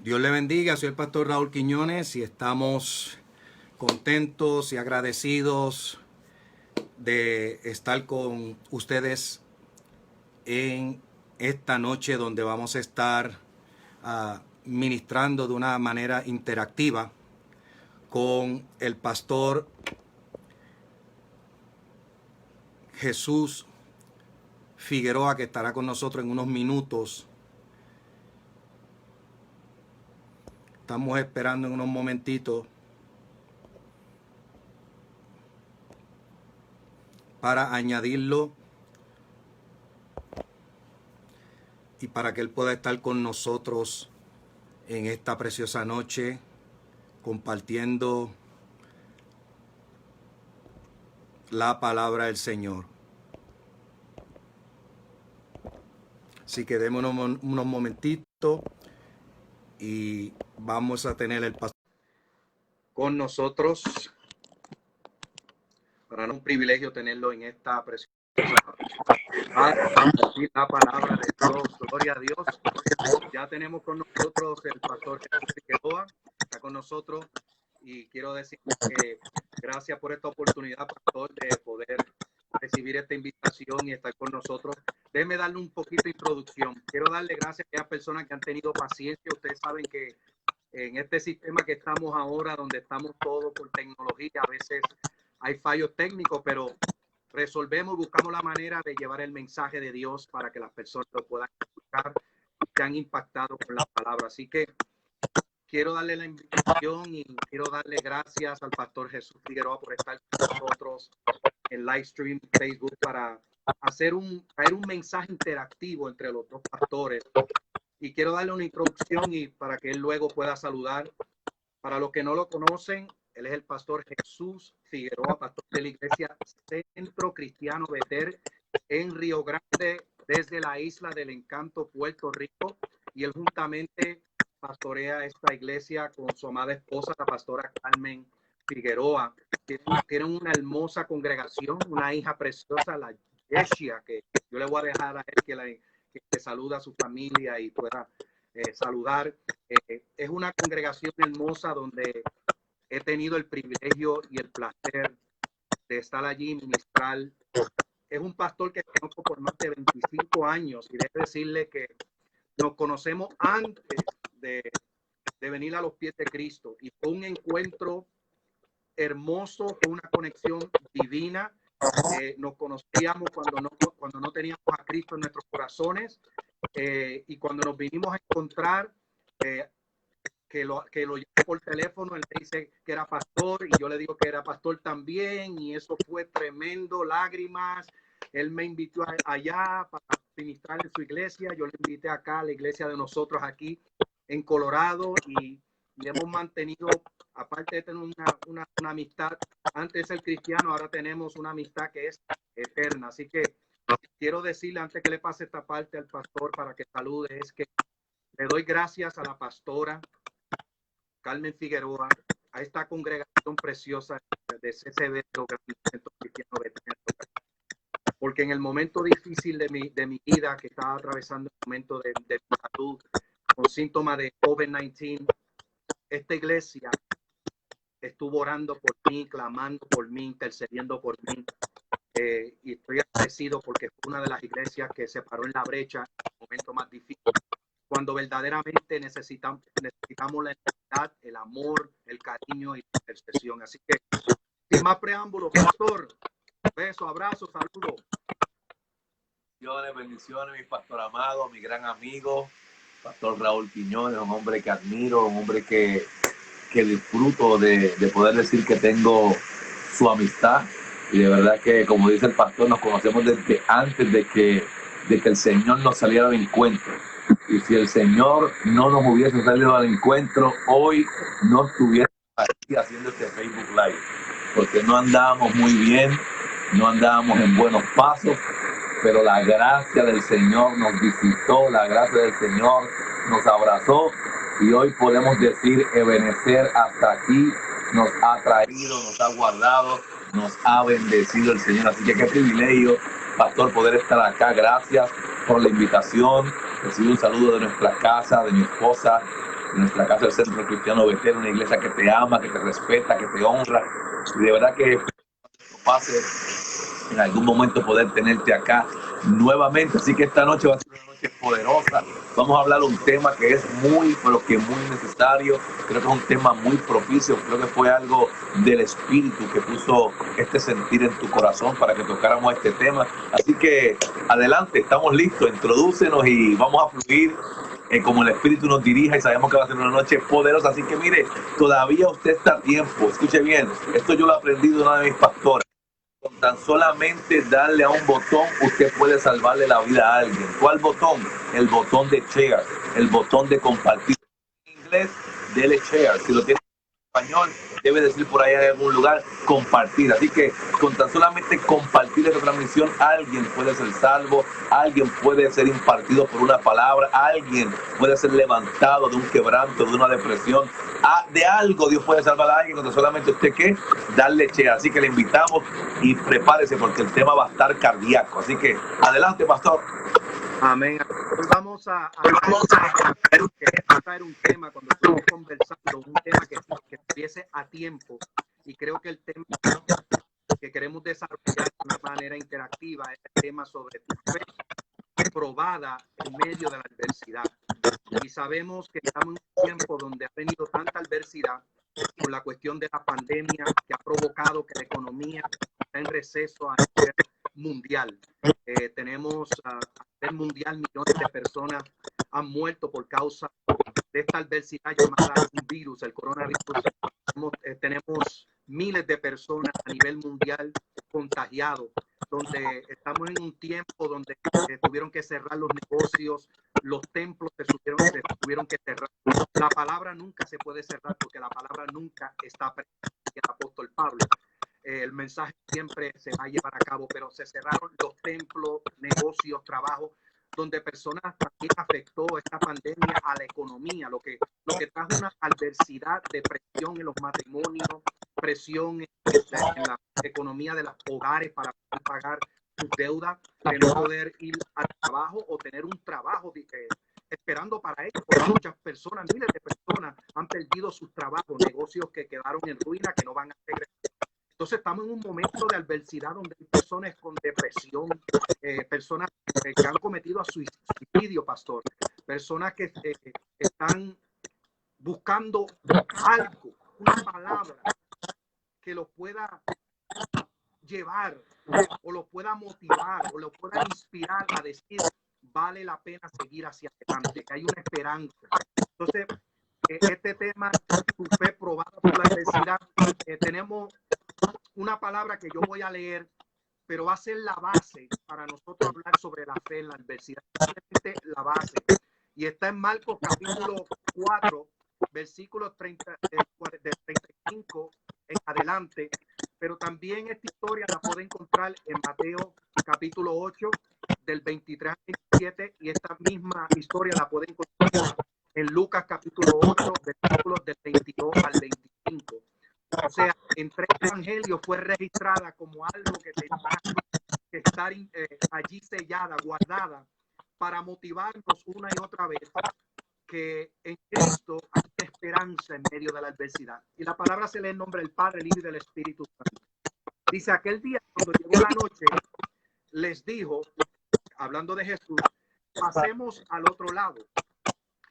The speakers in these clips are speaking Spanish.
Dios le bendiga, soy el pastor Raúl Quiñones y estamos contentos y agradecidos de estar con ustedes en esta noche donde vamos a estar ministrando de una manera interactiva con el pastor Jesús Figueroa, que estará con nosotros en unos minutos. Estamos esperando en unos momentitos para añadirlo y para que él pueda estar con nosotros en esta preciosa noche compartiendo la palabra del Señor. Así que démonos unos momentitos y vamos a tener el pastor con nosotros. Para un privilegio tenerlo en esta preciosa la palabra de Dios. Gloria a Dios. Ya tenemos con nosotros el pastor Jesús Figueroa, está con nosotros, y quiero decir que gracias por esta oportunidad, pastor, de poder recibir esta invitación y estar con nosotros. Déjeme darle un poquito de introducción. Quiero darle gracias a aquellas personas que han tenido paciencia. Ustedes saben que en este sistema que estamos ahora, donde estamos todos por tecnología, a veces hay fallos técnicos, pero resolvemos, buscamos la manera de llevar el mensaje de Dios para que las personas lo puedan escuchar y sean impactados con la palabra. Así que quiero darle la invitación y quiero darle gracias al pastor Jesús Figueroa por estar con nosotros en live stream Facebook para traer un mensaje interactivo entre los dos pastores. Y quiero darle una introducción y para que él luego pueda saludar. Para los que no lo conocen, él es el pastor Jesús Figueroa, pastor de la iglesia Centro Cristiano Betel en Río Grande, desde la Isla del Encanto, Puerto Rico. Y él juntamente pastorea esta iglesia con su amada esposa, la pastora Carmen Figueroa. Tienen una hermosa congregación, una hija preciosa, la Yeshia, que yo le voy a dejar a él que saluda a su familia y pueda saludar. Es una congregación hermosa donde he tenido el privilegio y el placer de estar allí y ministrar. Es un pastor que conozco por más de 25 años y debo decirle que nos conocemos antes de venir a los pies de Cristo, y fue un encuentro hermoso, fue una conexión divina. Nos conocíamos cuando no teníamos a Cristo en nuestros corazones, y cuando nos vinimos a encontrar, que lo llamé por teléfono, él me dice que era pastor y yo le digo que era pastor también, y eso fue tremendo, lágrimas. Él me invitó allá para ministrar en su iglesia, yo le invité acá a la iglesia de nosotros aquí en Colorado, y hemos mantenido, aparte de tener una amistad antes de ser cristiano, ahora tenemos una amistad que es eterna. Así que quiero decirle, antes que le pase esta parte al pastor para que salude, es que le doy gracias a la pastora Carmen Figueroa, a esta congregación preciosa de CCB, porque en el momento difícil de mi vida, que estaba atravesando el momento de salud con síntomas de COVID-19, esta iglesia estuvo orando por mí, clamando por mí, intercediendo por mí. Y estoy agradecido porque fue una de las iglesias que se paró en la brecha en el momento más difícil, cuando verdaderamente necesitamos la unidad, el amor, el cariño y la intercesión. Así que, sin más preámbulos, pastor, besos, abrazos, saludos. Bendiciones, mi pastor amado, mi gran amigo, pastor Raúl Quiñones, un hombre que admiro, un hombre que disfruto de poder decir que tengo su amistad. Y de verdad que, como dice el pastor, nos conocemos desde antes de que el Señor nos saliera al encuentro. Y si el Señor no nos hubiese salido al encuentro, hoy no estuviéramos aquí haciendo este Facebook Live, porque no andábamos muy bien, no andábamos en buenos pasos, pero la gracia del Señor nos visitó, la gracia del Señor nos abrazó, y hoy podemos decir, Ebenezer hasta aquí nos ha traído, nos ha guardado, nos ha bendecido el Señor. Así que qué privilegio, pastor, poder estar acá. Gracias por la invitación. Recibo un saludo de nuestra casa, de mi esposa, en nuestra casa del Centro Cristiano Betel, una iglesia que te ama, que te respeta, que te honra. Y de verdad que pase en algún momento poder tenerte acá nuevamente. Así que esta noche va a ser una noche poderosa. Vamos a hablar un tema que es muy, pero que muy necesario. Creo que es un tema muy propicio. Creo que fue algo del Espíritu que puso este sentir en tu corazón para que tocáramos este tema. Así que adelante, estamos listos. Introdúcenos y vamos a fluir como el Espíritu nos dirija, y sabemos que va a ser una noche poderosa. Así que mire, todavía usted está a tiempo. Escuche bien, esto yo lo aprendí de una de mis pastoras. Con tan solamente darle a un botón, usted puede salvarle la vida a alguien. ¿Cuál botón? El botón de share, el botón de compartir. En inglés, dele share. Si lo tiene en español, debe decir por ahí en algún lugar, compartir. Así que con tan solamente compartir esta transmisión, alguien puede ser salvo, alguien puede ser impartido por una palabra, alguien puede ser levantado de un quebranto, de una depresión, de algo. Dios puede salvar a alguien, con tan solamente usted que darle share. Así que le invitamos y prepárese porque el tema va a estar cardíaco. Así que adelante, pastor. Amén. Hoy vamos a tratar un tema, cuando estamos conversando, un tema que empiece a tiempo, y creo que el tema que queremos desarrollar de una manera interactiva es el tema sobre tu fe probada en medio de la adversidad. Y sabemos que estamos en un tiempo donde ha venido tanta adversidad por la cuestión de la pandemia, que ha provocado que la economía está en receso a nivel mundial. Tenemos a nivel mundial millones de personas han muerto por causa de esta adversidad llamada un virus, el coronavirus. Tenemos miles de personas a nivel mundial contagiados, donde estamos en un tiempo donde tuvieron que cerrar los negocios, los templos se tuvieron que cerrar. La palabra nunca se puede cerrar porque la palabra nunca está presente. El apóstol Pablo, el mensaje siempre se va a llevar a cabo, pero se cerraron los templos, negocios, trabajos, donde personas también afectó esta pandemia a la economía, lo que trajo una adversidad, depresión en los matrimonios, presión en la economía de los hogares para poder pagar sus deudas, de no poder ir al trabajo o tener un trabajo esperando para ellos, porque muchas personas, miles de personas han perdido sus trabajos, negocios que quedaron en ruina, que no van a regresar. Entonces estamos en un momento de adversidad donde hay personas con depresión, personas que han cometido suicidio, pastor, personas que están buscando algo, una palabra que los pueda llevar o los pueda motivar o los pueda inspirar a decir vale la pena seguir hacia adelante, que hay una esperanza. Entonces, este tema, tu fe probada por la adversidad, tenemos una palabra que yo voy a leer, pero va a ser la base para nosotros hablar sobre la fe en la adversidad. La base. Y está en Marcos capítulo 4, versículos 35 en adelante. Pero también esta historia la puede encontrar en Mateo capítulo 8, del 23 al 27. Y esta misma historia la puede encontrar en Lucas capítulo 8, versículos del 22 al 25. O sea, en 3 evangelios fue registrada como algo que tenía que estar allí sellada, guardada, para motivarnos una y otra vez que en Cristo hay esperanza en medio de la adversidad. Y la palabra se lee en nombre del Padre, el Hijo y del Espíritu Santo. Dice, aquel día cuando llegó la noche, les dijo, hablando de Jesús, pasemos al otro lado.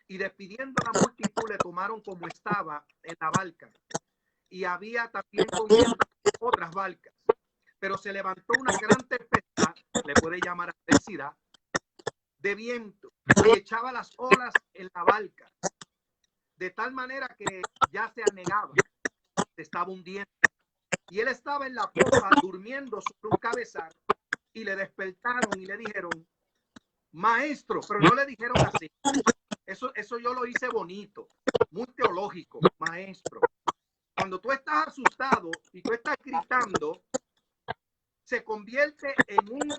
Y despidiendo a la multitud, le tomaron como estaba en la barca. Y había también con él otras barcas. Pero se levantó una gran tempestad, le puede llamar adversidad, de viento, y echaba las olas en la barca, de tal manera que ya se anegaba, se estaba hundiendo. Y él estaba en la popa durmiendo sobre un cabezal, y le despertaron y le dijeron, maestro, pero no le dijeron así. Eso yo lo hice bonito, muy teológico, maestro. Cuando tú estás asustado y tú estás gritando, se convierte en un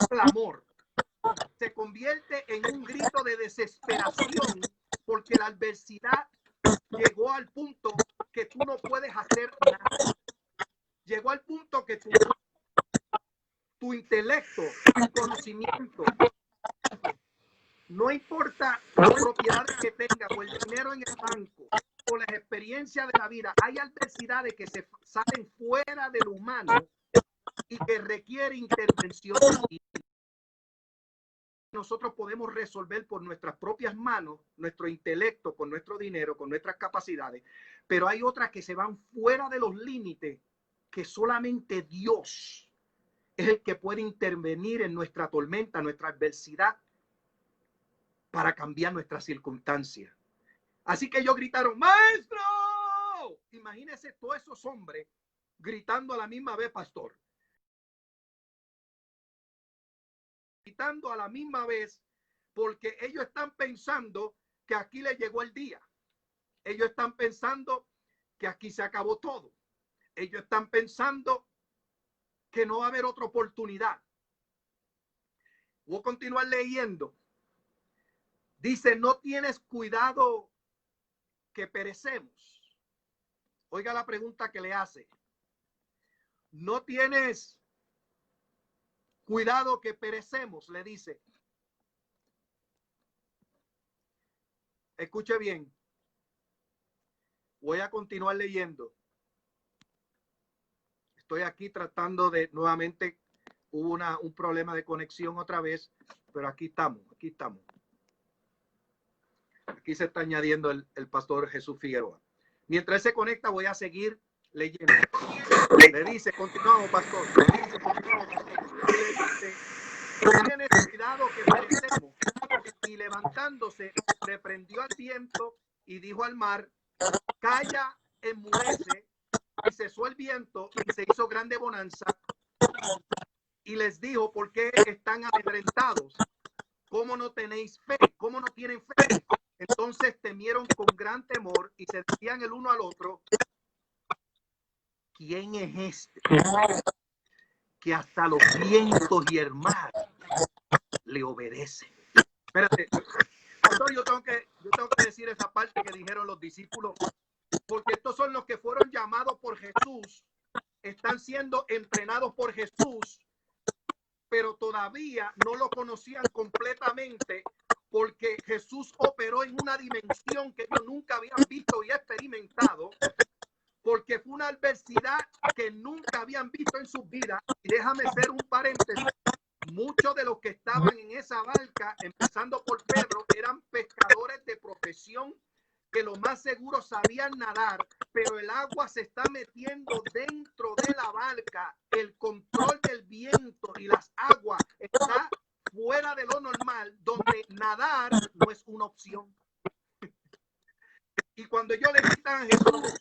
clamor, se convierte en un grito de desesperación, porque la adversidad llegó al punto que tú no puedes hacer nada. Llegó al punto que tu intelecto, tu conocimiento no importa la propiedad que tenga o el dinero en el banco o las experiencias de la vida, hay adversidades que se salen fuera de lo humano y que requiere intervención. Nosotros podemos resolver por nuestras propias manos, nuestro intelecto, con nuestro dinero, con nuestras capacidades, pero hay otras que se van fuera de los límites que solamente Dios es el que puede intervenir en nuestra tormenta, nuestra adversidad, para cambiar nuestras circunstancias. Así que ellos gritaron, ¡maestro! Imagínense todos esos hombres gritando a la misma vez, pastor. Gritando a la misma vez porque ellos están pensando que aquí les llegó el día. Ellos están pensando que aquí se acabó todo. Ellos están pensando que no va a haber otra oportunidad. Voy a continuar leyendo. Dice, no tienes cuidado que perecemos. Oiga la pregunta que le hace. No tienes cuidado que perecemos, le dice. Escuche bien. Voy a continuar leyendo. Estoy aquí tratando de nuevamente, hubo un problema de conexión otra vez, pero aquí estamos. Aquí se está añadiendo el pastor Jesús Figueroa. Mientras se conecta, voy a seguir leyendo. Le dice, continuamos, pastor. Le dice, tiene cuidado que perecemos. Y levantándose, reprendió al viento y dijo al mar, calla, enmudece. Y cesó el viento y se hizo grande bonanza. Y les dijo, ¿por qué están amedrentados? ¿Cómo no tenéis fe? ¿Cómo no tienen fe? Entonces temieron con gran temor y se decían el uno al otro, ¿quién es este que hasta los vientos y el mar le obedecen? Espérate, pastor, yo tengo que decir esa parte que dijeron los discípulos, porque estos son los que fueron llamados por Jesús, están siendo entrenados por Jesús, pero todavía no lo conocían completamente, porque Jesús operó en una dimensión que ellos nunca habían visto y experimentado, porque fue una adversidad que nunca habían visto en sus vidas. Y déjame hacer un paréntesis. Muchos de los que estaban en esa barca, empezando por Pedro, eran pescadores de profesión que lo más seguro sabían nadar, pero el agua se está metiendo dentro de la barca, el control del viento y las aguas está fuera de lo normal, donde nadar no es una opción. Y cuando ellos le gritan a Jesús,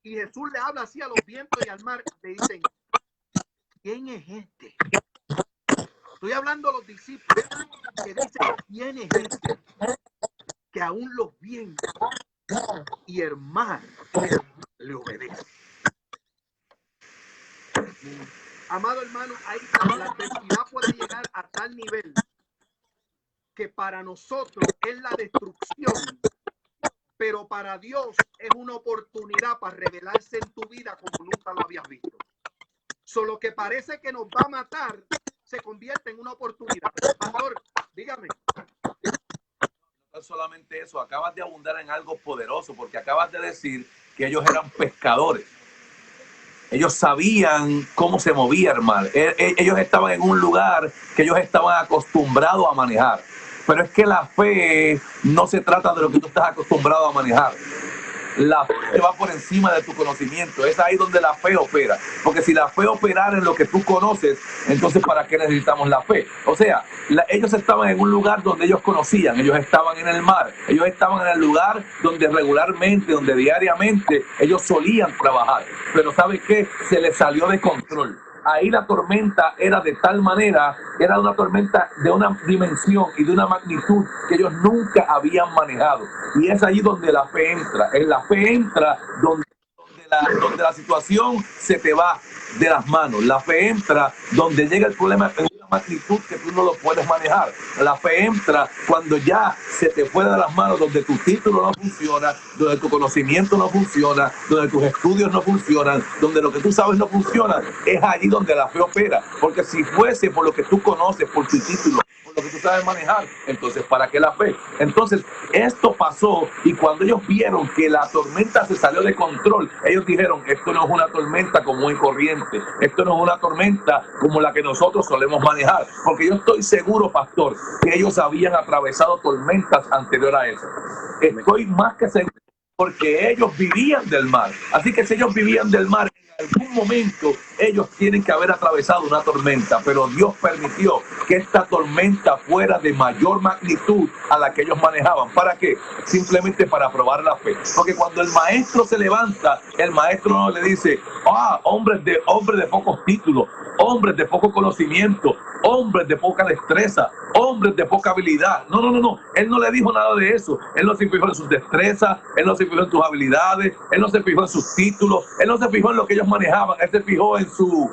y Jesús le habla así a los vientos y al mar, le dicen, ¿quién es este? Estoy hablando a los discípulos que dicen, ¿quién es este que aún los vientos y el mar le obedecen? Amado hermano, la adversidad puede llegar a tal nivel que para nosotros es la destrucción, pero para Dios es una oportunidad para revelarse en tu vida como nunca lo habías visto. Solo que parece que nos va a matar, se convierte en una oportunidad. Pastor, dígame. No solamente eso, acabas de abundar en algo poderoso, porque acabas de decir que ellos eran pescadores. Ellos sabían cómo se movía el mar. Ellos estaban en un lugar que ellos estaban acostumbrados a manejar. Pero es que la fe no se trata de lo que tú estás acostumbrado a manejar. La fe va por encima de tu conocimiento. Es ahí donde la fe opera. Porque si la fe operara en lo que tú conoces, entonces ¿para qué necesitamos la fe? O sea, ellos estaban en un lugar donde ellos conocían. Ellos estaban en el mar. Ellos estaban en el lugar donde regularmente, donde diariamente ellos solían trabajar. Pero ¿sabes qué? Se les salió de control. Ahí la tormenta era de tal manera, era una tormenta de una dimensión y de una magnitud que ellos nunca habían manejado. Y es ahí donde la fe entra. En la fe entra donde la situación se te va de las manos. La fe entra donde llega el problema en una magnitud que tú no lo puedes manejar. La fe entra cuando ya se te fue de las manos, donde tu título no funciona, donde tu conocimiento no funciona, donde tus estudios no funcionan, donde lo que tú sabes no funciona. Es allí donde la fe opera. Porque si fuese por lo que tú conoces, por tu título, por con lo que tú sabes manejar, entonces ¿para qué la fe? Entonces esto pasó, y cuando ellos vieron que la tormenta se salió de control, ellos dijeron, esto no es una tormenta común y corriente, esto no es una tormenta como la que nosotros solemos manejar, porque yo estoy seguro, pastor, que ellos habían atravesado tormentas anterior a eso. Estoy más que seguro, porque ellos vivían del mar. Así que si ellos vivían del mar, en algún momento ellos tienen que haber atravesado una tormenta, pero Dios permitió que esta tormenta fuera de mayor magnitud a la que ellos manejaban. ¿Para qué? Simplemente para probar la fe. Porque cuando el maestro se levanta, el maestro no le dice, hombres de pocos títulos, hombres de poco conocimiento, hombres de poca destreza, hombres de poca habilidad. No. Él no le dijo nada de eso. Él no se fijó en sus destrezas, él no se fijó en sus habilidades, él no se fijó en sus títulos, él no se fijó en lo que ellos manejaban, él se fijó en su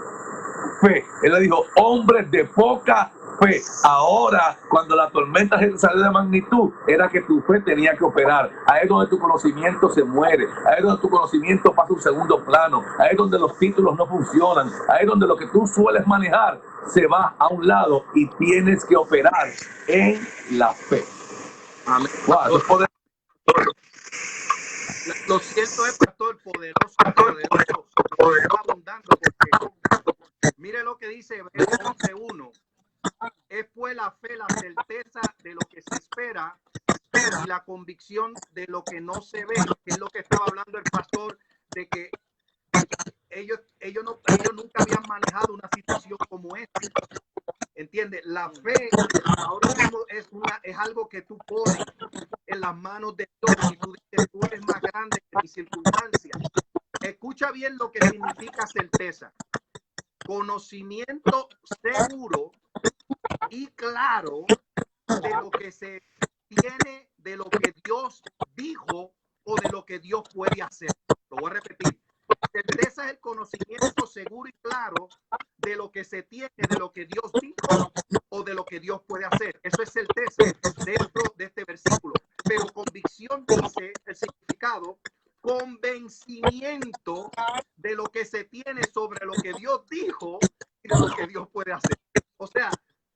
fe. Él le dijo, hombres de poca fe. Ahora, cuando la tormenta salió de magnitud, era que tu fe tenía que operar. Ahí es donde tu conocimiento se muere, ahí es donde tu conocimiento pasa a un segundo plano, ahí es donde los títulos no funcionan, ahí es donde lo que tú sueles manejar se va a un lado y tienes que operar en la fe. Amén. Wow, eso es poder. Lo cierto es, pastor, poderoso, abundando, porque mire lo que dice Hebreos 11:1. Es pues la fe, la certeza de lo que se espera y la convicción de lo que no se ve, que es lo que estaba hablando el pastor, de que ellos nunca habían manejado una situación como esta. ¿Entiendes? La fe ahora mismo es algo que tú pones en las manos de Dios y tú dices, tú eres más grande que mis circunstancias. Escucha bien lo que significa certeza. Conocimiento seguro y claro de lo que se tiene, de lo que Dios dijo o de lo que Dios puede hacer. Lo voy a repetir. Certeza es el conocimiento seguro y claro de lo que se tiene, de lo que Dios dijo o de lo que Dios puede hacer. Eso es certeza dentro de este versículo. Pero convicción dice el significado, convencimiento de lo que se tiene sobre lo que Dios dijo y de lo que Dios puede hacer. O sea,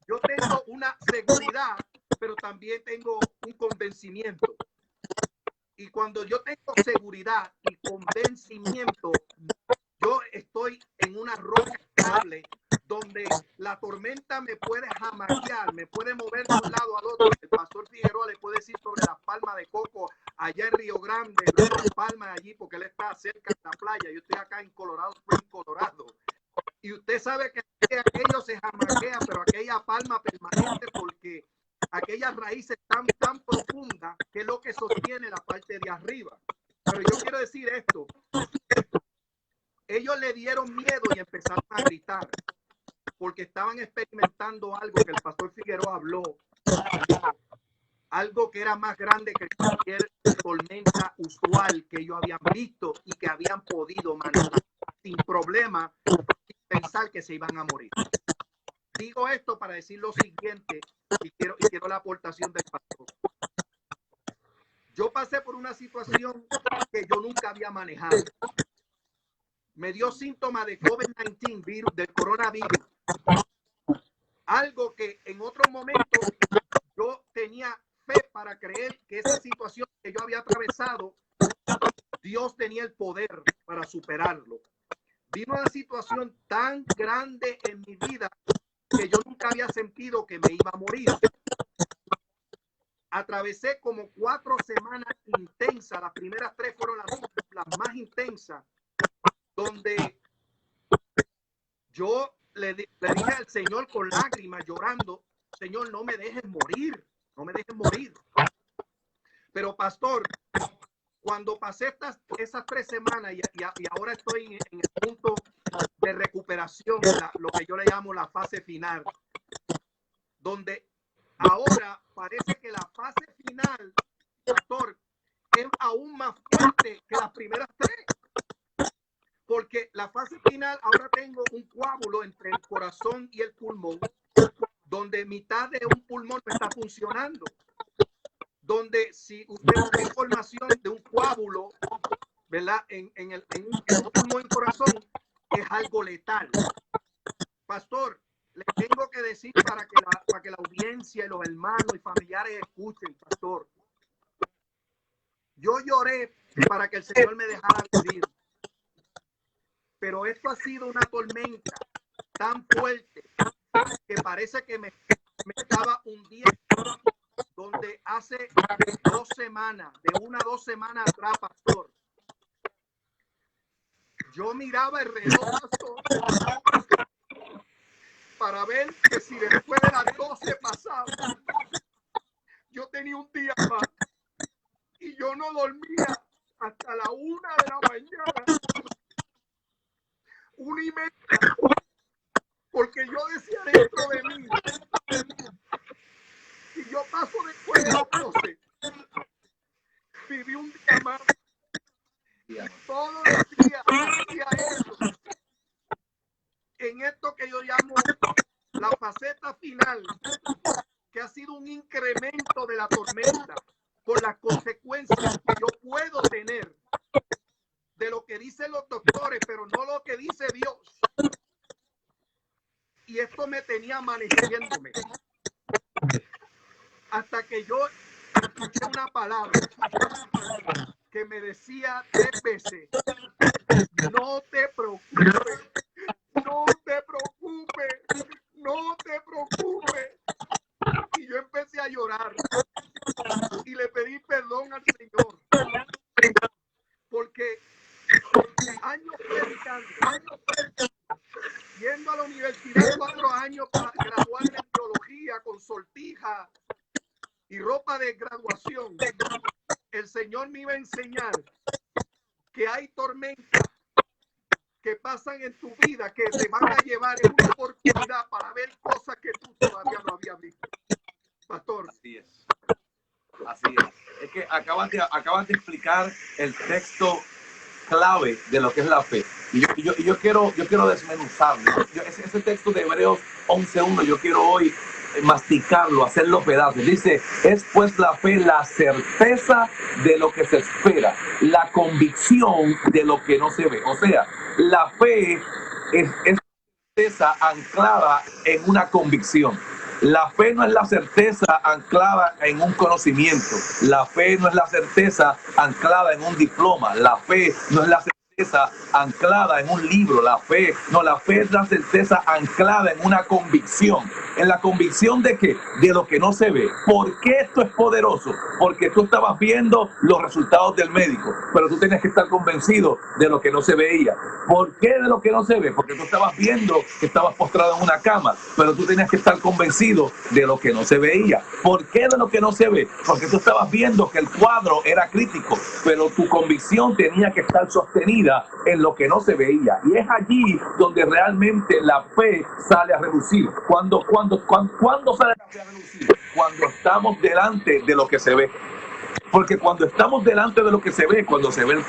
yo tengo una seguridad, pero también tengo un convencimiento. Y cuando yo tengo seguridad y convencimiento, yo estoy en una roca estable donde la tormenta me puede jamaquear, me puede mover de un lado al otro. El pastor Figueroa le puede decir sobre las palmas de coco allá en Río Grande, las palmas allí, porque él está cerca de la playa. Yo estoy acá en Colorado Springs, Colorado. Y usted sabe que aquello se jamaquea, pero aquella palma permanente porque aquellas raíces tan profundas que es lo que sostiene la parte de arriba. Pero yo quiero decir esto. Ellos le dieron miedo y empezaron a gritar porque estaban experimentando algo que el pastor Figueroa habló, algo que era más grande que cualquier tormenta usual que ellos habían visto y que habían podido manejar sin problema, sin pensar que se iban a morir. Digo esto para decir lo siguiente y quiero la aportación del pastor. Yo pasé por una situación que yo nunca había manejado. Me dio síntomas de COVID-19, virus, del coronavirus. Algo que en otro momento yo tenía fe para creer que esa situación que yo había atravesado, Dios tenía el poder para superarlo. Vino una situación tan grande en mi vida que yo nunca había sentido que me iba a morir. Atravesé como 4 semanas intensas. Las primeras 3 fueron las más intensas, donde yo le dije al Señor con lágrimas, llorando, Señor, no me dejes morir, no me dejes morir. Pero pastor, cuando pasé esas 3 semanas y ahora estoy en el punto de recuperación, lo que yo le llamo la fase final, donde ahora parece que la fase final, pastor, es aún más fuerte que las primeras 3. Porque la fase final, ahora tengo un coágulo entre el corazón y el pulmón, donde mitad de un pulmón no está funcionando. Donde si usted busca información de un coágulo, ¿verdad? En un pulmón y corazón, es algo letal. Pastor, le tengo que decir para que la audiencia y los hermanos y familiares escuchen, pastor. Yo lloré para que el Señor me dejara vivir. Pero esto ha sido una tormenta tan fuerte que parece que me estaba hundiendo. Donde hace 2 semanas, de 1 a 2 semanas atrás, pastor, yo miraba el reloj, pastor, para ver que si después de las 12 pasaba, yo tenía un día más. Y yo no dormía hasta la 1 de la mañana, 1:30, porque yo decía dentro de mí, si yo paso después de las 12, viví un día más. Y todos los días hacía eso. En esto que yo llamo la faceta final, que ha sido un incremento de la tormenta por las consecuencias que yo puedo tener de lo que dicen los doctores, pero no lo que dice Dios. Y esto me tenía amaneciéndome. Hasta que yo escuché una palabra que me decía 3 veces: no te preocupes, no te preocupes, no te preocupes. Y yo empecé a llorar y le pedí perdón al Señor, porque años predicando, yendo a la universidad 4 años para graduarme en teología con sortija y ropa de graduación, el Señor me iba a enseñar que hay tormentas que pasan en tu vida que te van a llevar en una oportunidad para ver cosas que tú todavía no habías visto. Pastor. Así es. Así es. Es que acabas de explicar el texto clave de lo que es la fe. Y yo quiero desmenuzarlo. Ese texto de Hebreos 11:1, yo quiero hoy masticarlo, hacerlo pedazos. Dice: es pues la fe la certeza de lo que se espera, la convicción de lo que no se ve. O sea, la fe es certeza anclada en una convicción. La fe no es la certeza anclada en un conocimiento. La fe no es la certeza anclada en un diploma. La fe no es la certeza anclada en un libro. La fe es la certeza anclada en una convicción. En la convicción de que de lo que no se ve. ¿Por qué esto es poderoso? Porque tú estabas viendo los resultados del médico, pero tú tenías que estar convencido de lo que no se veía. ¿Por qué de lo que no se ve? Porque tú estabas viendo que estabas postrado en una cama, pero tú tenías que estar convencido de lo que no se veía. ¿Por qué de lo que no se ve? Porque tú estabas viendo que el cuadro era crítico, pero tu convicción tenía que estar sostenida en lo que no se veía. Y es allí donde realmente la fe sale a relucir. ¿Cuándo sale la fe a relucir? Cuando estamos delante de lo que se ve. Porque cuando estamos delante de lo que se ve, cuando se ve el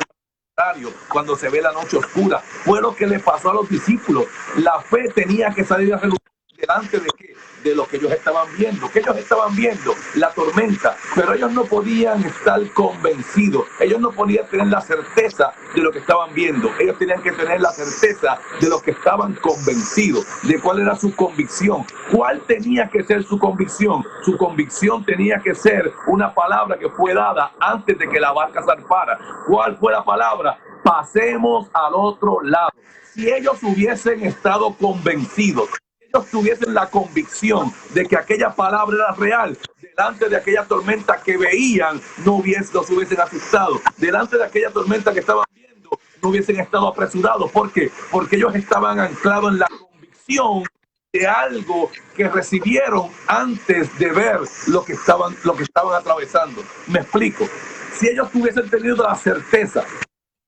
cuando se ve la noche oscura, fue lo que le pasó a los discípulos. La fe tenía que salir a relucir delante de qué, de lo que ellos estaban viendo. ¿Qué ellos estaban viendo? La tormenta. Pero ellos no podían estar convencidos. Ellos no podían tener la certeza de lo que estaban viendo. Ellos tenían que tener la certeza de lo que estaban convencidos. De cuál era su convicción. ¿Cuál tenía que ser su convicción? Su convicción tenía que ser una palabra que fue dada antes de que la barca zarpara. ¿Cuál fue la palabra? Pasemos al otro lado. Si ellos hubiesen estado convencidos, ellos tuviesen la convicción de que aquella palabra era real, delante de aquella tormenta que veían, no se hubiesen asustado. Delante de aquella tormenta que estaban viendo, no hubiesen estado apresurados. ¿Por qué? Porque ellos estaban anclados en la convicción de algo que recibieron antes de ver lo que estaban atravesando. Me explico. Si ellos hubiesen tenido la certeza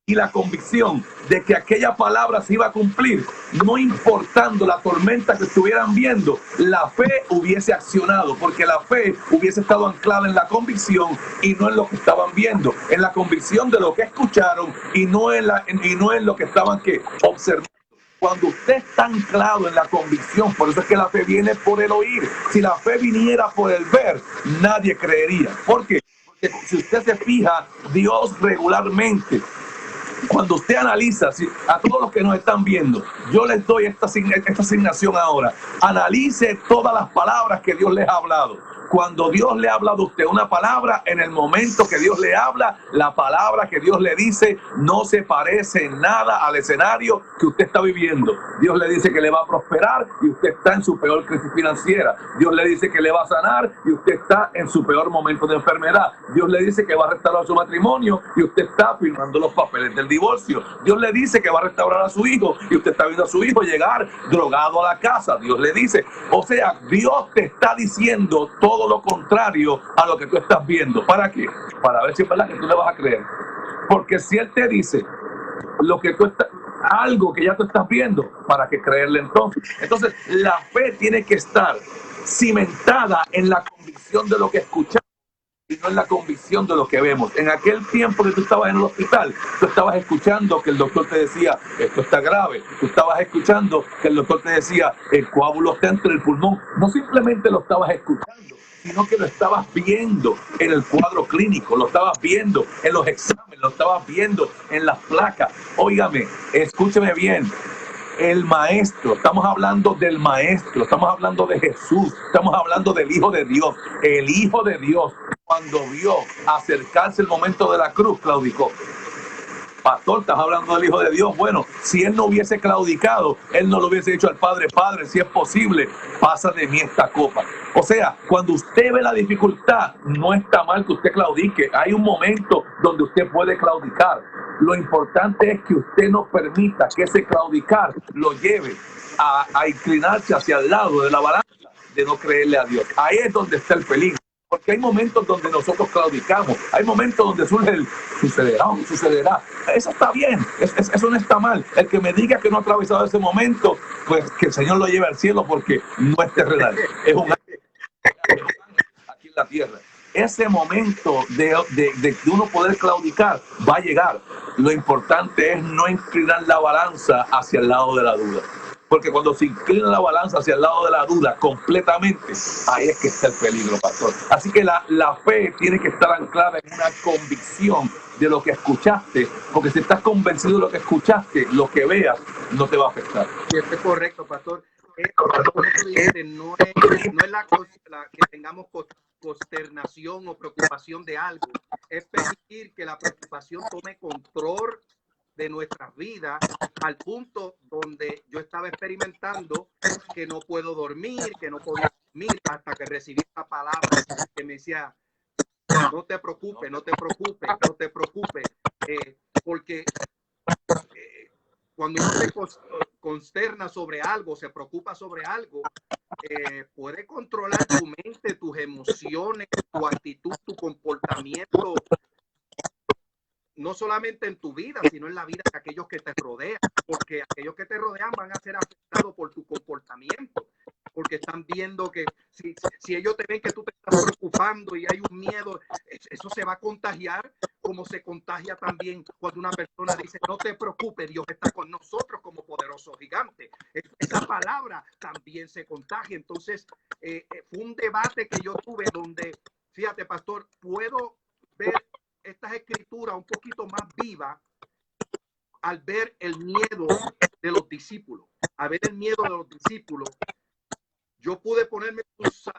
y la convicción de que aquella palabra se iba a cumplir, no importando la tormenta que estuvieran viendo, la fe hubiese accionado, porque la fe hubiese estado anclada en la convicción y no en lo que estaban viendo, en la convicción de lo que escucharon y no en lo que estaban observando. Cuando usted está anclado en la convicción, por eso es que la fe viene por el oír. Si la fe viniera por el ver, nadie creería. ¿Por qué? Porque si usted se fija, Dios regularmente Cuando usted analiza, a todos los que nos están viendo, yo les doy esta asignación ahora. Analice todas las palabras que Dios les ha hablado. Cuando Dios le ha hablado a usted una palabra, en el momento que Dios le habla, la palabra que Dios le dice no se parece en nada al escenario que usted está viviendo. Dios le dice que le va a prosperar y usted está en su peor crisis financiera. Dios le dice que le va a sanar y usted está en su peor momento de enfermedad. Dios le dice que va a restaurar su matrimonio y usted está firmando los papeles del divorcio. Dios le dice que va a restaurar a su hijo y usted está viendo a su hijo llegar drogado a la casa. Dios le dice, o sea, Dios te está diciendo todo lo contrario a lo que tú estás viendo. ¿Para qué? Para ver si es verdad que tú le vas a creer. Porque si Él te dice lo que tú estás, algo que ya tú estás viendo, ¿para qué creerle entonces? Entonces, la fe tiene que estar cimentada en la convicción de lo que escuchamos y no en la convicción de lo que vemos. En aquel tiempo que tú estabas en el hospital, tú estabas escuchando que el doctor te decía, esto está grave. Tú estabas escuchando que el doctor te decía, el coágulo está entre el pulmón. No simplemente lo estabas escuchando, sino que lo estabas viendo en el cuadro clínico, lo estabas viendo en los exámenes, lo estabas viendo en las placas. Óigame, escúcheme bien. El maestro, estamos hablando del maestro, estamos hablando de Jesús, estamos hablando del Hijo de Dios. El Hijo de Dios, cuando vio acercarse el momento de la cruz, claudicó. Pastor, estás hablando del Hijo de Dios. Bueno, si Él no hubiese claudicado, Él no lo hubiese dicho al Padre, Padre, si es posible, pasa de mí esta copa. O sea, cuando usted ve la dificultad, no está mal que usted claudique. Hay un momento donde usted puede claudicar. Lo importante es que usted no permita que ese claudicar lo lleve a inclinarse hacia el lado de la balanza, de no creerle a Dios. Ahí es donde está el peligro. Porque hay momentos donde nosotros claudicamos, hay momentos donde surge el sucederá. Eso está bien, eso no está mal. El que me diga que no ha atravesado ese momento, pues que el Señor lo lleve al cielo, porque no es terrenal, es un ángel aquí en la tierra. Ese momento de uno poder claudicar va a llegar. Lo importante es no inclinar la balanza hacia el lado de la duda. Porque cuando se inclina la balanza hacia el lado de la duda completamente, ahí es que está el peligro, pastor. Así que la fe tiene que estar anclada en una convicción de lo que escuchaste, porque si estás convencido de lo que escuchaste, lo que veas no te va a afectar. Y esto es correcto, pastor. No es la que tengamos consternación o preocupación de algo, es permitir que la preocupación tome control de nuestras vidas, al punto donde yo estaba experimentando que no puedo dormir, que no podía dormir, hasta que recibí esta palabra que me decía, no te preocupes, no te preocupes, no te preocupes, porque cuando uno se consterna sobre algo, se preocupa sobre algo, puede controlar tu mente, tus emociones, tu actitud, tu comportamiento, no solamente en tu vida, sino en la vida de aquellos que te rodean, porque aquellos que te rodean van a ser afectados por tu comportamiento, porque están viendo que si ellos te ven que tú te estás preocupando y hay un miedo, eso se va a contagiar, como se contagia también cuando una persona dice, no te preocupes, Dios está con nosotros como poderoso gigante. Esa palabra también se contagia. Entonces, fue un debate que yo tuve donde, fíjate, pastor, puedo ver estas escrituras un poquito más vivas al ver el miedo de los discípulos. Al ver el miedo de los discípulos, yo pude ponerme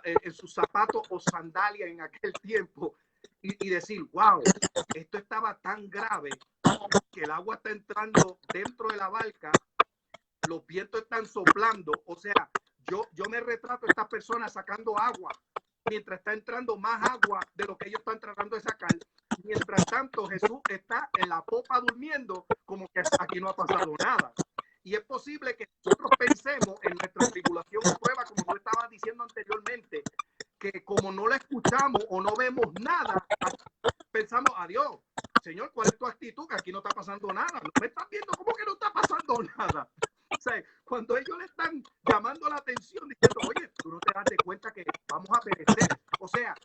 en sus zapatos o sandalias en aquel tiempo y decir, wow, esto estaba tan grave que el agua está entrando dentro de la barca, los vientos están soplando. O sea, yo me retrato a estas personas sacando agua mientras está entrando más agua de lo que ellos están tratando de sacar. Mientras tanto, Jesús está en la popa durmiendo como que aquí no ha pasado nada. Y es posible que nosotros pensemos en nuestra tribulación o prueba, como tú estabas diciendo anteriormente, que como no la escuchamos o no vemos nada, pensamos, adiós, Señor, ¿cuál es tu actitud? Que aquí no está pasando nada. ¿No me estás viendo? ¿Cómo que no está pasando nada? O sea, cuando ellos le están llamando la atención, diciendo, oye, tú no te das de cuenta que vamos a perecer. O sea,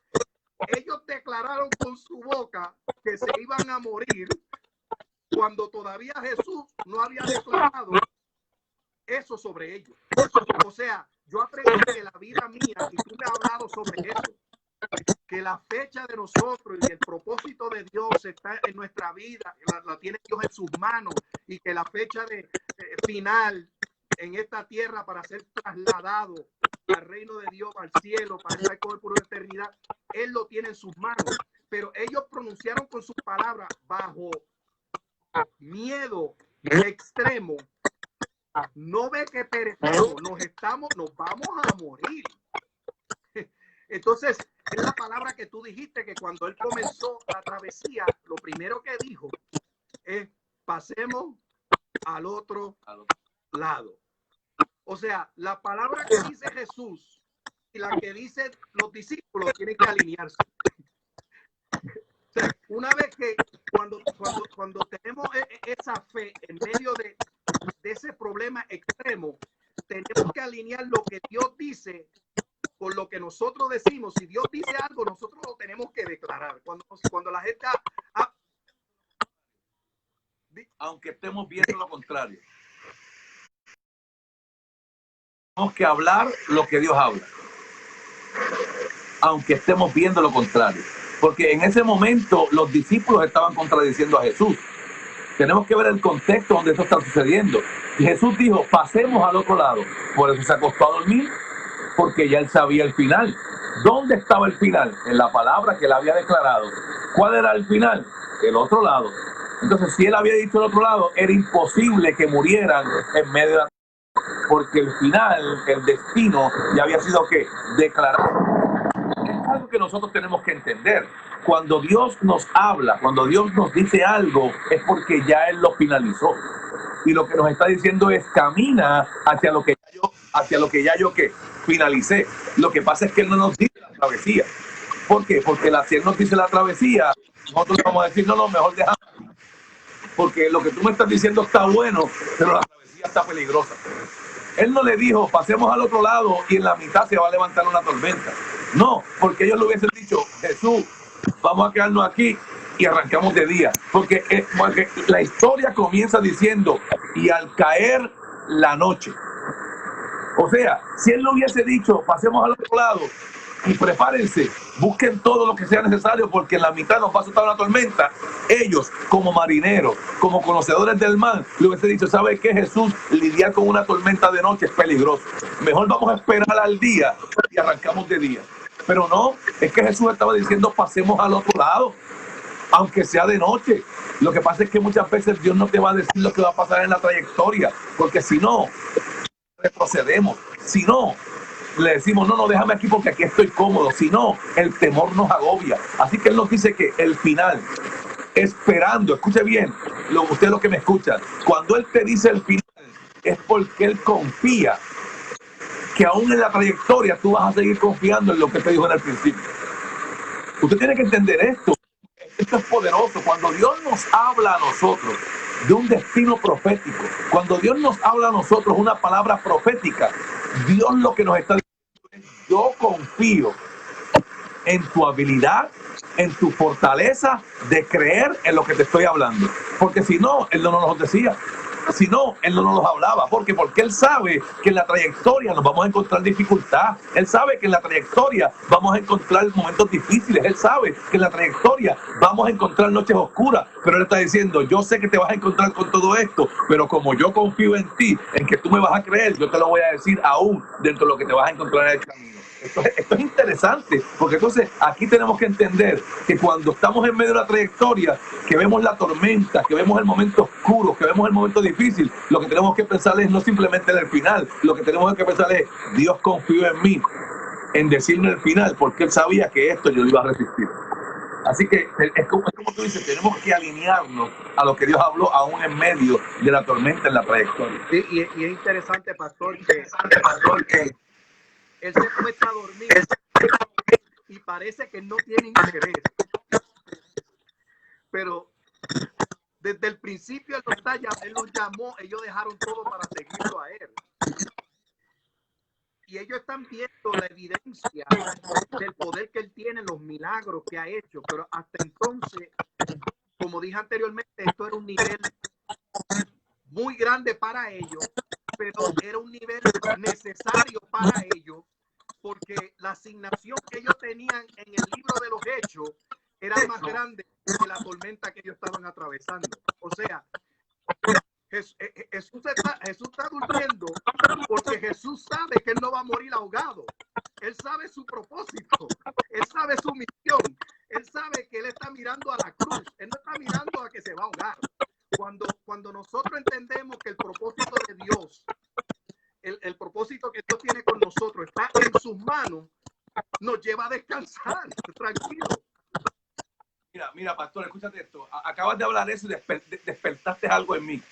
ellos declararon con su boca que se iban a morir cuando todavía Jesús no había declarado eso sobre ellos. O sea, yo aprendí que la vida mía, y tú me has hablado sobre eso, que la fecha de nosotros y el propósito de Dios está en nuestra vida, la tiene Dios en sus manos, y que la fecha de final en esta tierra para ser trasladado al reino de Dios, al cielo, para estar con él por una eternidad, él lo tiene en sus manos. Pero ellos pronunciaron con sus palabras bajo miedo extremo. No ve que perecemos, nos vamos a morir. Entonces, es la palabra que tú dijiste, que cuando él comenzó la travesía, lo primero que dijo es: pasemos al otro lado. O sea, la palabra que dice Jesús y la que dicen los discípulos tienen que alinearse. O sea, una vez que cuando tenemos esa fe en medio de ese problema extremo, tenemos que alinear lo que Dios dice con lo que nosotros decimos. Si Dios dice algo, nosotros lo tenemos que declarar. Cuando la gente aunque estemos viendo lo contrario, tenemos que hablar lo que Dios habla, aunque estemos viendo lo contrario, porque en ese momento los discípulos estaban contradiciendo a Jesús. Tenemos que ver el contexto donde esto está sucediendo. Y Jesús dijo: pasemos al otro lado. Por eso se acostó a dormir, porque ya él sabía el final. ¿Dónde estaba el final? En la palabra que él había declarado. ¿Cuál era el final? El otro lado. Entonces, si él había dicho el otro lado, era imposible que murieran en medio de la... porque el final, el destino, ya había sido ¿qué? Declarado. Es algo que nosotros tenemos que entender. Cuando Dios nos habla, cuando Dios nos dice algo, es porque ya él lo finalizó. Y lo que nos está diciendo es: camina hacia lo que ya yo ¿qué? Finalicé. Lo que pasa es que él no nos dice la travesía. ¿Por qué? Porque si él nos dice la travesía, nosotros vamos a decir: no, mejor déjame. Porque lo que tú me estás diciendo está bueno, pero la travesía está peligrosa. Él no le dijo: pasemos al otro lado y en la mitad se va a levantar una tormenta. No, porque ellos le hubiesen dicho: Jesús, vamos a quedarnos aquí y arrancamos de día. Porque la historia comienza diciendo: y al caer la noche. O sea, si él no hubiese dicho: pasemos al otro lado y prepárense, busquen todo lo que sea necesario porque en la mitad nos va a soltar una tormenta, ellos como marineros, como conocedores del mar, le hubiese dicho: ¿sabe qué, Jesús? Lidiar con una tormenta de noche es peligroso. Mejor vamos a esperar al día y arrancamos de día. Pero no, es que Jesús estaba diciendo: pasemos al otro lado, aunque sea de noche. Lo que pasa es que muchas veces Dios no te va a decir lo que va a pasar en la trayectoria, porque si no, retrocedemos. Si no, le decimos: no, déjame aquí porque aquí estoy cómodo. Si no, el temor nos agobia. Así que él nos dice que el final, esperando, escuche bien, usted lo que me escucha, cuando él te dice el final, es porque él confía que aún en la trayectoria tú vas a seguir confiando en lo que te dijo en el principio. Usted tiene que entender esto. Esto es poderoso. Cuando Dios nos habla a nosotros de un destino profético, cuando Dios nos habla a nosotros una palabra profética, Dios lo que nos está diciendo es: yo confío en tu habilidad, en tu fortaleza de creer en lo que te estoy hablando. Porque si no, él no nos decía. Si no, él no nos hablaba. ¿Por qué? Porque él sabe que en la trayectoria nos vamos a encontrar dificultad. Él sabe que en la trayectoria vamos a encontrar momentos difíciles. Él sabe que en la trayectoria vamos a encontrar noches oscuras. Pero él está diciendo: yo sé que te vas a encontrar con todo esto, pero como yo confío en ti, en que tú me vas a creer, yo te lo voy a decir aún dentro de lo que te vas a encontrar en el camino. Esto es interesante, porque entonces aquí tenemos que entender que cuando estamos en medio de la trayectoria, que vemos la tormenta, que vemos el momento oscuro, que vemos el momento difícil, lo que tenemos que pensar es no simplemente en el final, lo que tenemos que pensar es: Dios confió en mí, en decirme el final, porque él sabía que esto yo lo iba a resistir. Así que es como tú dices, tenemos que alinearnos a lo que Dios habló aún en medio de la tormenta en la trayectoria. Sí, y es interesante, pastor, que él se acuesta a dormir y parece que no tiene interés. Pero desde el principio él los llamó, ellos dejaron todo para seguirlo a él. Y ellos están viendo la evidencia del poder que él tiene, los milagros que ha hecho. Pero hasta entonces, como dije anteriormente, esto era un nivel muy grande para ellos, pero era un nivel necesario para ellos, porque la asignación que ellos tenían en el libro de los Hechos era más grande que la tormenta que ellos estaban atravesando. O sea, Jesús está durmiendo porque Jesús sabe que él no va a morir ahogado. Él sabe su propósito, él sabe su misión, él sabe que él está mirando a la cruz, él no está mirando a que se va a ahogar. Cuando nosotros entendemos que el propósito de Dios, el propósito que Dios tiene con nosotros está en sus manos, nos lleva a descansar, tranquilo. Mira, pastor, escúchate esto. Acabas de hablar de eso y despertaste algo en mí.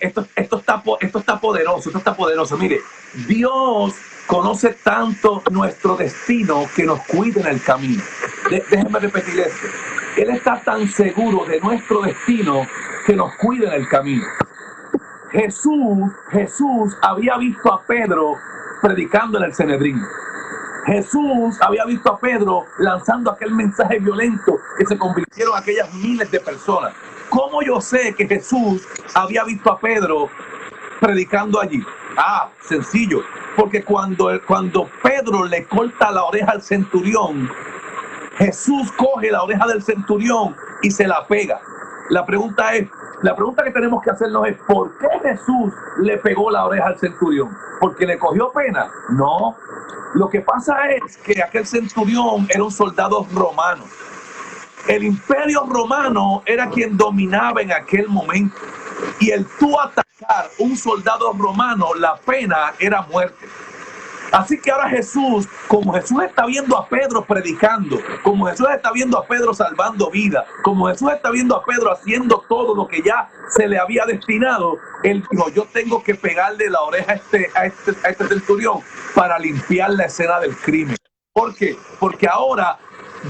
Esto está poderoso. Mire, Dios conoce tanto nuestro destino que nos cuida en el camino. Déjenme repetir esto. Él está tan seguro de nuestro destino que nos cuida en el camino. Jesús había visto a Pedro predicando en el Sanedrín. Jesús había visto a Pedro lanzando aquel mensaje violento que se convirtieron aquellas miles de personas. ¿Cómo yo sé que Jesús había visto a Pedro predicando allí? Sencillo, porque cuando Pedro le corta la oreja al centurión, Jesús coge la oreja del centurión y se la pega. La pregunta que tenemos que hacernos es: ¿por qué Jesús le pegó la oreja al centurión? ¿Porque le cogió pena? No. Lo que pasa es que aquel centurión era un soldado romano. El imperio romano era quien dominaba en aquel momento. Y el tú atacar un soldado romano, la pena era muerte. Así que ahora Jesús, como Jesús está viendo a Pedro predicando, como Jesús está viendo a Pedro salvando vida, como Jesús está viendo a Pedro haciendo todo lo que ya se le había destinado, él dijo: yo tengo que pegarle la oreja a este centurión para limpiar la escena del crimen. ¿Por qué? Porque ahora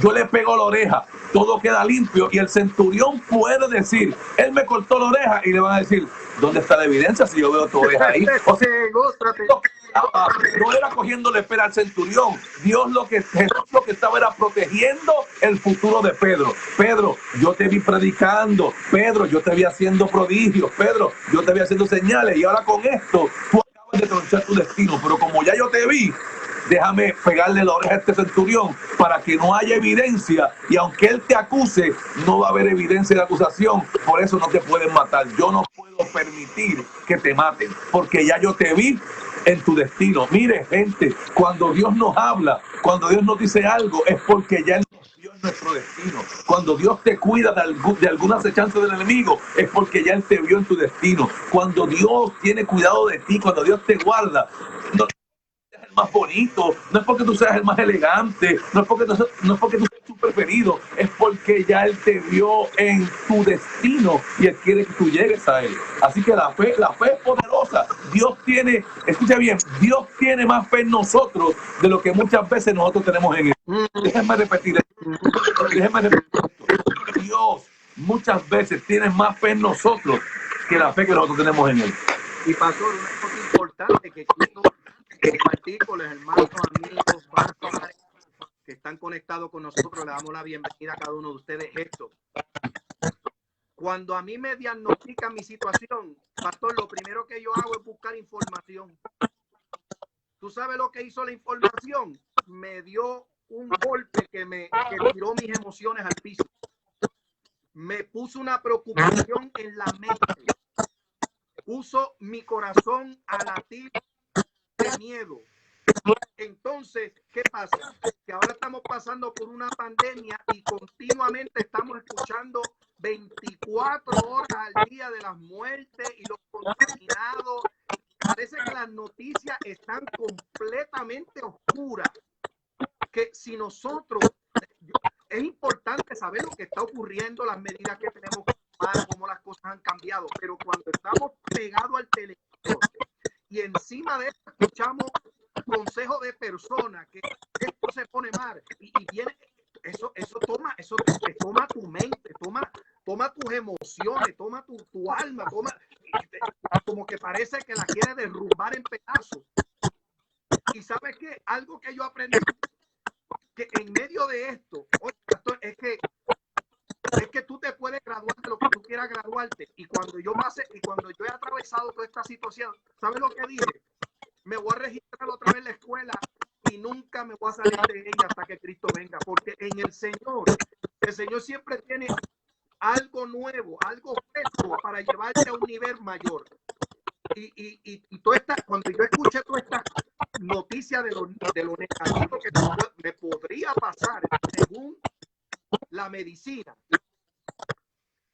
yo le pego la oreja, todo queda limpio y el centurión puede decir: él me cortó la oreja, y le van a decir: ¿dónde está la evidencia si yo veo tu oreja ahí? O sea, no era cogiéndole pena al centurión. Jesús lo que estaba era protegiendo el futuro de Pedro. Pedro, yo te vi predicando. Pedro, yo te vi haciendo prodigios. Pedro, yo te vi haciendo señales. Y ahora con esto, tú acabas de tronchar tu destino. Pero como ya yo te vi, déjame pegarle la oreja a este centurión para que no haya evidencia. Y aunque él te acuse, no va a haber evidencia de acusación. Por eso no te pueden matar. Yo no puedo permitir que te maten, porque ya yo te vi en tu destino. Mire, gente, cuando Dios nos habla, cuando Dios nos dice algo, es porque ya Él nos vio en nuestro destino. Cuando Dios te cuida de alguna acechanza del enemigo, es porque ya Él te vio en tu destino. Cuando Dios tiene cuidado de ti, cuando Dios te guarda, no es el más bonito, no es porque tú seas el más elegante, no es porque tú seas tu preferido, es porque ya Él te vio en tu destino y Él quiere que tú llegues a Él. Así que la fe es poderosa. Dios tiene, escucha bien, Dios tiene más fe en nosotros de lo que muchas veces nosotros tenemos en Él. Déjenme repetir esto. Dios muchas veces tiene más fe en nosotros que la fe que nosotros tenemos en Él. Y pastor, una cosa importante que quiero compartir con los hermanos, amigos, padres que están conectados con nosotros, le damos la bienvenida a cada uno de ustedes. Esto, cuando a mí me diagnostican mi situación, pastor, lo primero que yo hago es buscar información. ¿Tú sabes lo que hizo la información? Me dio un golpe que tiró mis emociones al piso. Me puso una preocupación en la mente. Puso mi corazón a latir de miedo. Entonces, ¿qué pasa? Que ahora estamos pasando por una pandemia y continuamente estamos escuchando 24 horas al día de las muertes y los contaminados. Parece que las noticias están completamente oscuras. Que si nosotros, es importante saber lo que está ocurriendo, las medidas que tenemos que tomar, cómo las cosas han cambiado, pero cuando estamos pegados al televisor y encima de eso escuchamos consejos de personas que esto se pone mal y viene, eso te toma tu mente, toma tus emociones, toma tu alma, como que parece que la quiere derrumbar en pedazos. Y ¿sabes qué? Algo que yo aprendí, que en medio de esto, oye, pastor, es que tú te puedes graduar de lo que tú quieras graduarte. Y cuando yo he atravesado toda esta situación, ¿sabes lo que dije? Me voy a registrar otra vez en la escuela y y nunca me voy a salir de ella hasta que Cristo venga, porque en el Señor siempre tiene algo nuevo, algo fresco para llevarte a un nivel mayor. Y toda esta, cuando yo escuché toda esta noticia de lo negativo que me podría pasar según la medicina,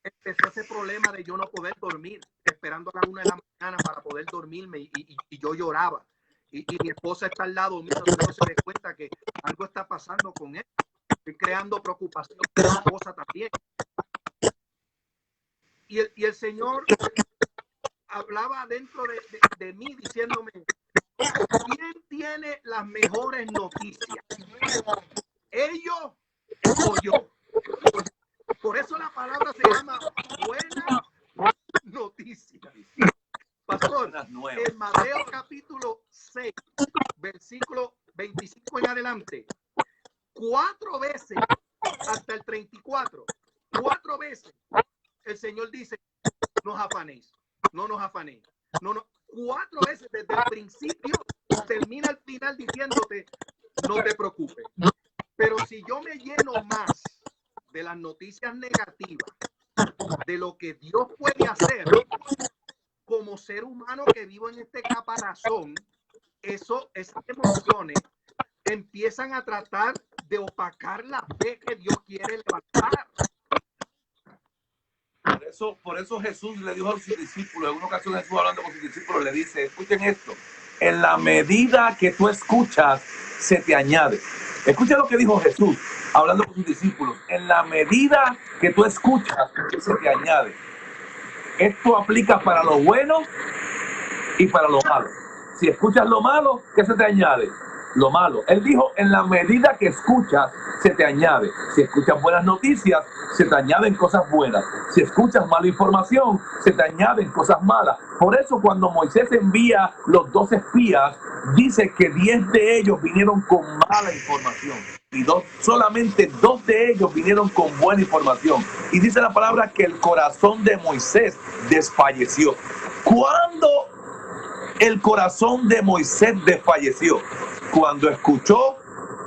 empezó ese problema de yo no poder dormir, esperando a la 1 de la mañana para poder dormirme, y yo lloraba. Y mi esposa está al lado mío, no se dé cuenta que algo está pasando con él. Estoy creando preocupación con mi esposa también. Y el Señor hablaba dentro de mí diciéndome, ¿quién tiene las mejores noticias? ¿Ellos o yo? Por eso la palabra se llama buena noticia. Pastor, en Mateo capítulo 6, versículo 25 en adelante, 4 veces hasta el 34, 4 veces el Señor dice, no os afanéis, no nos afanéis. No, 4 veces desde el principio termina al final diciéndote, no te preocupes. Pero si yo me lleno más de las noticias negativas, de lo que Dios puede hacer, como ser humano que vivo en este caparazón, esas emociones empiezan a tratar de opacar la fe que Dios quiere levantar. Por eso Jesús le dijo a sus discípulos, en una ocasión Jesús hablando con sus discípulos le dice, escuchen esto, en la medida que tú escuchas, se te añade. Escucha lo que dijo Jesús hablando con sus discípulos, en la medida que tú escuchas, se te añade. Esto aplica para lo bueno y para lo malo. Si escuchas lo malo, ¿qué se te añade? Lo malo. Él dijo, en la medida que escuchas, se te añade. Si escuchas buenas noticias, se te añaden cosas buenas. Si escuchas mala información, se te añaden cosas malas. Por eso cuando Moisés envía los 2 espías, dice que 10 de ellos vinieron con mala información y solamente 2 de ellos vinieron con buena información. Y dice la palabra que el corazón de Moisés desfalleció. ¿Cuándo el corazón de Moisés desfalleció? Cuando escuchó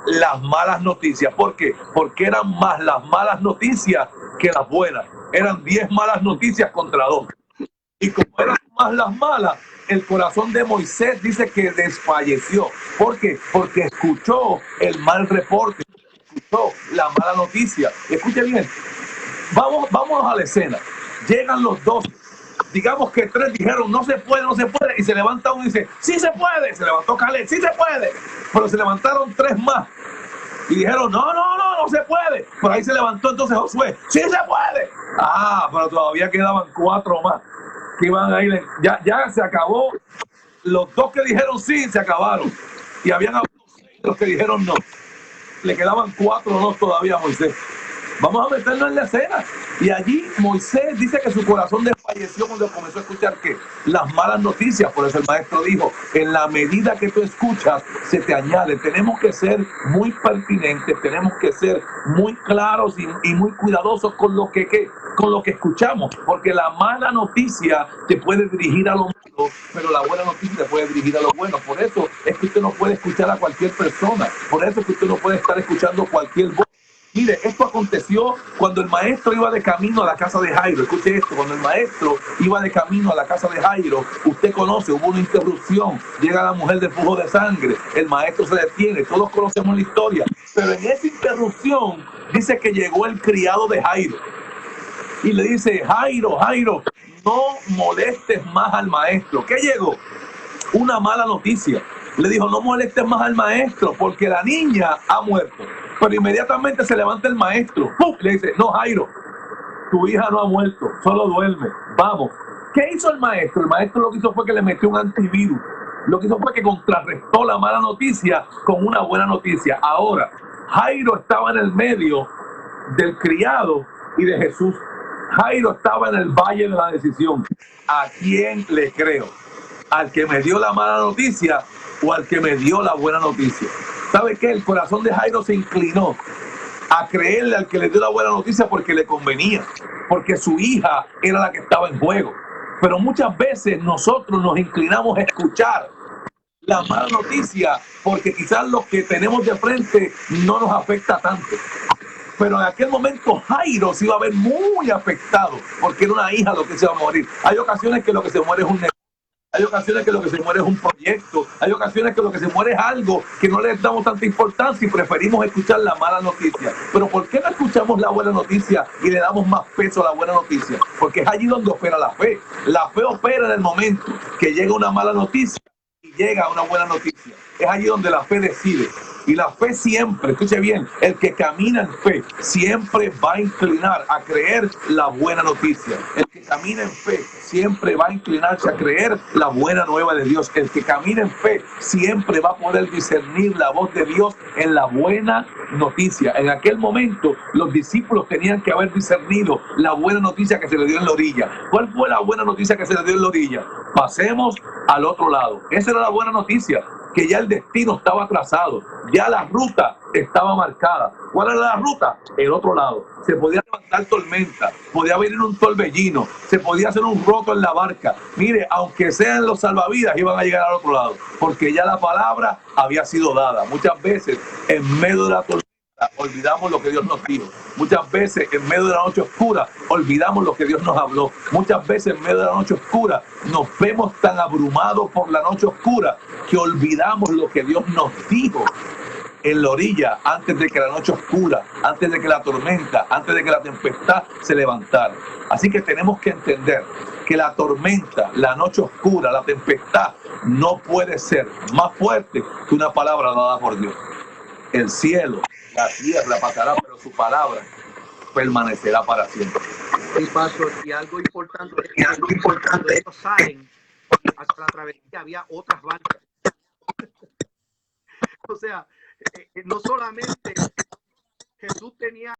las malas noticias. ¿Por qué? Porque eran más las malas noticias que las buenas. Eran 10 malas noticias contra 2. Y como eran más las malas, el corazón de Moisés dice que desfalleció. ¿Por qué? Porque escuchó el mal reporte, escuchó la mala noticia. Escuche bien, vamos a la escena. Llegan los 2. Digamos que 3 dijeron, no se puede, y se levanta uno y dice, sí se puede. Se levantó Caleb, sí se puede. Pero se levantaron 3 más y dijeron, no se puede. Por ahí se levantó entonces Josué, sí se puede. Pero todavía quedaban 4 más que iban a ir. Ya se acabó. Los 2 que dijeron sí, se acabaron. Y habían 6 los que dijeron no. Le quedaban 4 no todavía a Moisés. Vamos a meternos en la escena. Y allí Moisés dice que su corazón desfalleció cuando comenzó a escuchar que las malas noticias. Por eso el maestro dijo, en la medida que tú escuchas, se te añade. Tenemos que ser muy pertinentes, tenemos que ser muy claros y muy cuidadosos con lo que escuchamos. Porque la mala noticia te puede dirigir a lo malo, pero la buena noticia te puede dirigir a lo bueno. Por eso es que usted no puede escuchar a cualquier persona. Por eso es que usted no puede estar escuchando cualquier voz. Mire, esto aconteció cuando el maestro iba de camino a la casa de Jairo. Escuche esto, cuando el maestro iba de camino a la casa de Jairo, usted conoce, hubo una interrupción, llega la mujer de flujo de sangre, el maestro se detiene, todos conocemos la historia. Pero en esa interrupción dice que llegó el criado de Jairo y le dice, Jairo, no molestes más al maestro. ¿Qué llegó? Una mala noticia. Le dijo, no molestes más al maestro porque la niña ha muerto. Pero inmediatamente se levanta el maestro. ¡Pum! Le dice, no, Jairo, tu hija no ha muerto, solo duerme. Vamos. ¿Qué hizo el maestro? El maestro lo que hizo fue que le metió un antivirus. Lo que hizo fue que contrarrestó la mala noticia con una buena noticia. Ahora, Jairo estaba en el medio del criado y de Jesús. Jairo estaba en el valle de la decisión. ¿A quién le creo? ¿Al que me dio la mala noticia o al que me dio la buena noticia? ¿Sabe qué? El corazón de Jairo se inclinó a creerle al que le dio la buena noticia porque le convenía, porque su hija era la que estaba en juego. Pero muchas veces nosotros nos inclinamos a escuchar la mala noticia, porque quizás lo que tenemos de frente no nos afecta tanto. Pero en aquel momento Jairo se iba a ver muy afectado, porque era una hija lo que se iba a morir. Hay ocasiones que lo que se muere es un negocio. Hay ocasiones que lo que se muere es un proyecto. Hay ocasiones que lo que se muere es algo que no le damos tanta importancia y preferimos escuchar la mala noticia. Pero ¿por qué no escuchamos la buena noticia y le damos más peso a la buena noticia? Porque es allí donde opera la fe. La fe opera en el momento que llega una mala noticia y llega una buena noticia. Es allí donde la fe decide. Y la fe siempre, escuche bien, el que camina en fe siempre va a inclinar a creer la buena noticia. El que camina en fe siempre va a inclinarse a creer la buena nueva de Dios. El que camina en fe siempre va a poder discernir la voz de Dios en la buena noticia. En aquel momento los discípulos tenían que haber discernido la buena noticia que se le dio en la orilla. ¿Cuál fue la buena noticia que se le dio en la orilla? Pasemos al otro lado. Esa era la buena noticia, que ya el destino estaba trazado, ya la ruta estaba marcada. ¿Cuál era la ruta? El otro lado. Se podía levantar tormenta, podía venir un torbellino, se podía hacer un roto en la barca. Mire, aunque sean los salvavidas, iban a llegar al otro lado, porque ya la palabra había sido dada. Muchas veces, en medio de la tormenta, olvidamos lo que Dios nos dijo. Muchas veces en medio de la noche oscura olvidamos lo que Dios nos habló. Muchas veces en medio de la noche oscura nos vemos tan abrumados por la noche oscura que olvidamos lo que Dios nos dijo en la orilla, antes de que la noche oscura, antes de que la tormenta, antes de que la tempestad se levantara. Así que tenemos que entender que la tormenta, la noche oscura, la tempestad no puede ser más fuerte que una palabra dada por Dios. El cielo, la tierra pasará, pero su palabra permanecerá para siempre. Sí, pastor, y algo importante es que cuando ellos salen hacia la travesía había otras barcas. O sea, no solamente Jesús tenía